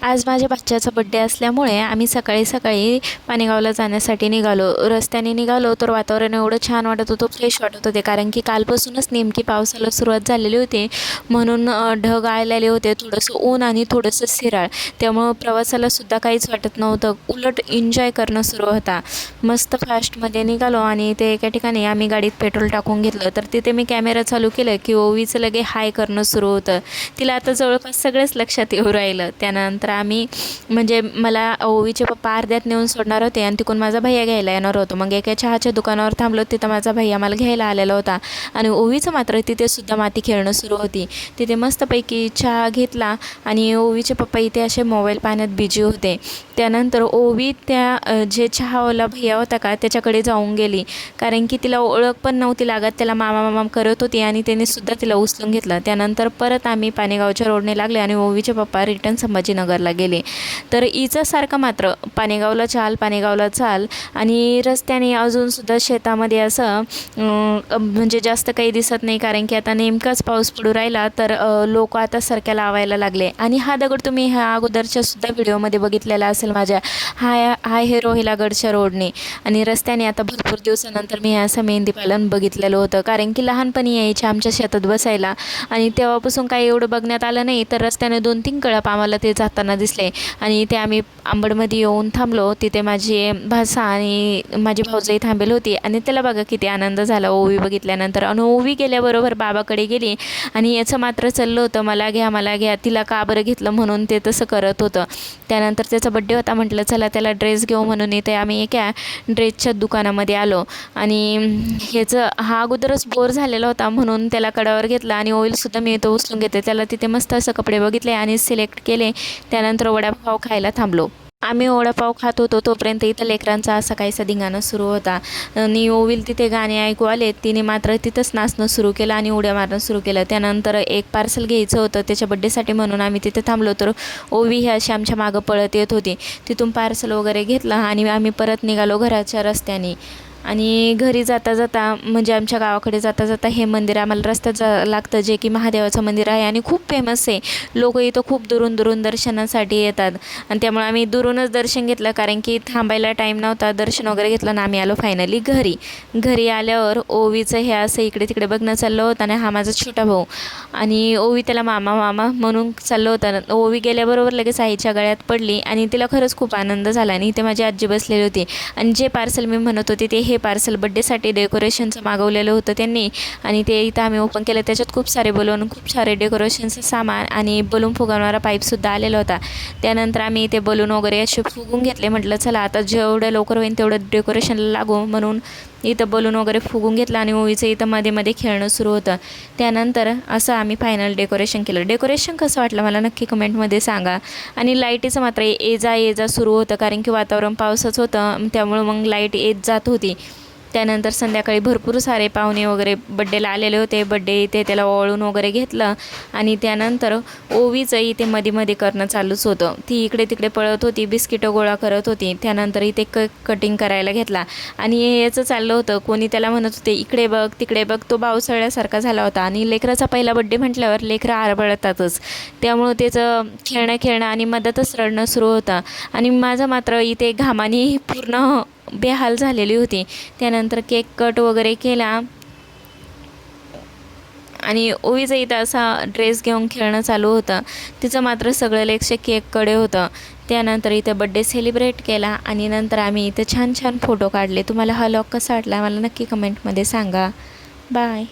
आज माझ्या बच्च्याचा बड्डे असल्यामुळे आम्ही सकाळी सकाळी पानेगावला जाण्यासाठी निघालो. रस्त्याने निघालो तर वातावरण एवढं छान वाटत होतं, फ्रेश वाटत होते, कारण की कालपासूनच नेमकी पावसाला सुरुवात झालेली होती. म्हणून ढग आलेले होते, थोडंसं ऊन आणि थोडंसं शिराळ. त्यामुळं प्रवासाला सुद्धा काहीच वाटत नव्हतं, उलट एन्जॉय करणं सुरू होता. मस्त फास्टमध्ये निघालो आणि ते एका ठिकाणी आम्ही गाडीत पेट्रोल टाकून घेतलं. तर तिथे मी कॅमेरा चालू केलं की ओवीचं लगे हाय करणं सुरू होतं. तिला आता जवळपास सगळंच लक्षात येऊ राहिलं. त्यानंतर आम्ही म्हणजे मला ओवीचे पप्पा अर्ध्यात नेऊन सोडणार होते आणि तिकडून माझा भैया घ्यायला येणार होतो. मग एका चहाच्या दुकानावर थांबलो, तिथं माझा भैया मला घ्यायला आलेला होता आणि ओवीचं मात्र तिथे सुद्धा माती खेळणं सुरू होती. तिथे मस्तपैकी चहा घेतला आणि ओवीचे पप्पा इथे असे मोबाईल पाहण्यात बिझी होते. त्यानंतर ओवी त्या जे चहावाला भैया होता का त्याच्याकडे जाऊन गेली, कारण की तिला ओळख पण नव्हती लागत. त्याला मामा मामा करत होती आणि त्याने सुद्धा तिला उचलून घेतलं. त्यानंतर परत आम्ही पानेगावच्या रोडने लागले आणि ओवीचे पप्पा रिटर्न संभाजीनगरला गेले. तर हिचं सारखं मात्र पानेगावला चाल आणि रस्त्याने अजूनसुद्धा शेतामध्ये असं म्हणजे जास्त काही दिसत नाही, कारण की आता नेमकाच पाऊस पडू राहिला. तर लोक आता सरक्या लावायला लागले. आणि हा दगड तुम्ही ह्या अगोदरच्या सुद्धा व्हिडिओमध्ये बघितलेला असेल माझ्या. हा हे रोहिलागडच्या रोडने आणि रस्त्याने आता भरपूर दिवसानंतर मी असं मेहंदी पालन बघितलेलं होतं, कारण की लहानपणी यायचे आमच्या शेतात बसायला आणि तेव्हापासून काही एवढं बघण्यात आलं नाही. तर रस्त्याने 2-3 कळप आम्हाला ते जाताना दिसले आणि ते आम्ही आंबडमध्ये येऊन थांबलो. तिथे माझी भासा आणि माझी भाऊजाई थांबेल होती आणि त्याला बघा किती आनंद झाला ओवी बघितल्यानंतर. आणि ओवी गेल्याबरोबर बाबाकडे गेली आणि याचं मात्र चाललं होतं मला घ्या, तिला का बरं घेतलं म्हणून ते तसं करत होतं. त्यानंतर त्याचा बड्डे होता, म्हटलं चला त्याला ड्रेस घेऊ म्हणून इथे आम्ही एका ड्रेसच्या दुकानामध्ये आलो. आणि हा अगोदरच बोर झालेला होता म्हणून त्याला कडावर घेतला आणि ओईलसुद्धा मी इथं उचलून घेते. त्याला तिथे मस्त असं कपडे बघितले आणि सिलेक्ट केले. त्यानंतर वडापाव खायला थांबलो. आम्ही वडापाव खात होतो तोपर्यंत इथं लेकरांचा असा काहीसा धिंगाणा सुरू होता आणि ओवील तिथे गाणे ऐकू आले. तिने मात्र तिथंच नाचणं सुरू केलं आणि उड्या मारणं सुरू केलं. त्यानंतर एक पार्सल घ्यायचं होतं त्याच्या बड्डेसाठी म्हणून आम्ही तिथे थांबलो. तर ओवी ही अशी आमच्या मागं पळत येत होती. तिथून पार्सल वगैरे घेतलं आणि आम्ही परत निघालो घराच्या रस्त्याने. आणि घरी जाता म्हणजे आमच्या गावाकडे जाता हे मंदिर आम्हाला रस्त्यात लागतं, जे की महादेवाचं मंदिर आहे आणि खूप फेमस आहे. लोक इथं खूप दुरून दर्शनासाठी येतात आणि त्यामुळे आम्ही दुरूनच दर्शन घेतलं, कारण की थांबायला टाईम नव्हता. दर्शन वगैरे घेतलं आणि आम्ही आलो फायनली घरी आल्यावर ओवीचं हे असं इकडे तिकडे बघणं चाललं होतं आणि हा माझा छोटा भाऊ आणि ओवी त्याला मामा म्हणून चाललं होतं. ओवी गेल्याबरोबर लगेच आईच्या गळ्यात पडली आणि तिला खरंच खूप आनंद झाला. आणि इथे माझी आजी बसलेली होती आणि जे पार्सल मी म्हणत होते ते हे पार्सल बड्डेसाठी डेकोरेशनचं मागवलेलं होतं त्यांनी आणि ते इथं आम्ही ओपन केलं. त्याच्यात खूप सारे बलून, खूप सारे डेकोरेशनचं सामान आणि बलून फुगवणारा पाईपसुद्धा आलेला होता. त्यानंतर आम्ही ते बलून वगैरे असे फुगून घेतले. म्हटलं चला आता जेवढं लवकर होईल तेवढं डेकोरेशनला लागू म्हणून इथं बलून वगैरे फुगून घेतलं आणि ओवीचं इथं मध्ये खेळणं सुरू होतं. त्यानंतर असं आम्ही फायनल डेकोरेशन केलं. डेकोरेशन कसं वाटलं मला नक्की कमेंटमध्ये सांगा. आणि लाईटीचं मात्र ये जा सुरू होतं, कारण की वातावरण पावसाचं होतं त्यामुळं मग लाईट येत जात होती. त्यानंतर संध्याकाळी भरपूर सारे पाहुणे वगैरे बड्डेला आलेले होते. बड्डे इथे त्याला ओवाळून वगैरे घेतलं आणि त्यानंतर ओवीचं इथे मध्ये करणं चालूच होतं. ती इकडे तिकडे पळत होती, बिस्किटं गोळा करत होती. त्यानंतर इथे कटिंग करायला घेतला आणि याचं चाललं होतं. कोणी त्याला म्हणत होते इकडे बघ तिकडे बघ. तो बावसळल्यासारखा झाला होता आणि लेकराचा पहिला बड्डे म्हटल्यावर लेकरं आरबळतातच, त्यामुळं त्याचं खेळणं आणि मधातच रडणं सुरू होतं. आणि माझं मात्र इथे घामाने पूर्ण बेहाल झालेली होती. त्यानंतर केक कट वगैरे केला आणि ओवीचं इथं असा ड्रेस घेऊन खेळणं चालू होतं. तिचं मात्र सगळं लक्ष केककडे होतं. त्यानंतर इथं बड्डे सेलिब्रेट केला आणि नंतर आम्ही इथं छान फोटो काढले. तुम्हाला हा व्लॉग कसा वाटला मला नक्की कमेंटमध्ये सांगा. बाय.